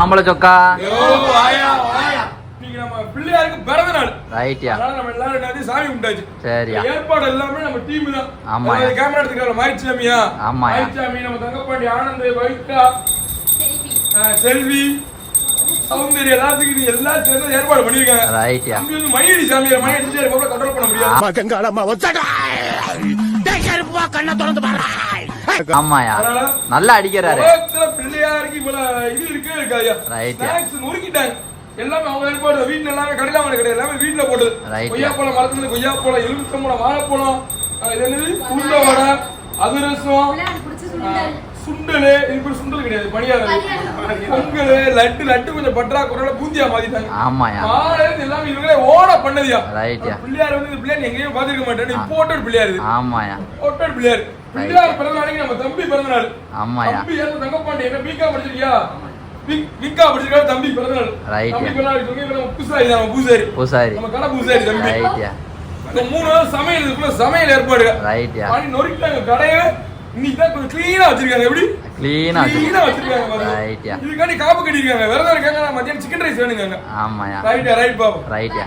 மாம்பழ சொக்கா பிள்ளையாருக்கு பிறந்த நாள் ரைட்யா. நம்ம எல்லாரும் சாமி கும்பிட்டாச்சு. சரியா. ஏற்பாடு எல்லாமே நம்ம டீம் தான். ஆமா. கேமரா எடுத்துக்கிற மாரிச்சாமியா. ஆமா. மாரிச்சாமி, நம்ம தங்கப்பாண்டி, ஆனந்த், வைட்டா, செல்வி, சௌந்தர்யா எல்லாத்துக்கும் எல்லாம் சேர்ந்து ஏற்பாடு பண்ணிருக்காங்க. ரைட்யா. தம்பி வந்து மணியடி சாமியார் மணி அடிச்சு இருக்க கண்ட்ரோல் பண்ண முடியாது. மகங்காலம்மா ஒச்சடா. டேக்கர்ப்பா கண்ண திறந்து பாரு. ஆமாயா. நல்லா அடிக்கறாரு. பிள்ளையாருக்கு இவ்வளவு இது இருக்கே இருக்காயா. ரைட்யா. ஸ்நாக்ஸ் நொறுக்கிட்டாங்க. எல்லாமே அவங்க ஏற்பாடு. வீட்டுல எல்லாமே கடையில வாங்க கிடையாது. எல்லாமே வீட்டுல போட்டது. கொய்யாப்பழம் மரத்துல கொய்யாப்பழம், எலுமிச்சம்பழம், வாழைப்பழம், இது என்னது உருண்டை வடை, அதிரசம், சுண்டலு. இது சுண்டல் கிடையாது, பணியாரம், பொங்கல், லட்டு. லட்டு கொஞ்சம் பற்றா குறையில பூந்தியா மாத்திட்டாங்க. ஆமாயா. எல்லாமே இவங்களே ஓட பண்ணதியா. ரைட்யா. பிள்ளையார் வந்து இந்த பிள்ளையார் எங்கேயும் பாத்துருக்க மாட்டேன். இம்போர்ட்டட் பிள்ளையார். ஆமாயா. இம்போர்ட்டட் பிள்ளையார். பிள்ளையார் பிறந்த நாளைக்கு நம்ம தம்பி பிறந்த நாள். ஆமாயா. தம்பி ஏன் தங்கப்பாண்டி என்ன பீக்கா படிச்சிருக்கியா? விங்கா படிச்சிருக்கா தம்பி பிறந்த நாள். தம்பி பிறந்த நாள் சொல்லி நம்ம பூசாரி தான். பூசாரி பூசாரி நம்ம கடை பூசாரி தம்பி. ரைட்யா. இந்த 3 நாள் சமையல் இதுக்குள்ள சமையல் ஏற்பாடு. ரைட்யா. பண்ணி நொறுக்கிட்டாங்க கடையை. இன்னைக்கு தான் கொஞ்சம் க்ளீனா வச்சிருக்காங்க. எப்படி க்ளீனா வச்சிருக்காங்க. ரைட்யா. இதுக்காண்டி காப்பு கட்டிருக்காங்க. விரதம் இருக்காங்க. மத்தியானம் சிக்கன் ரைஸ் வேணுங்க. ஆமாயா. ரைட்யா. ரைட் பாபு. ரைட்யா.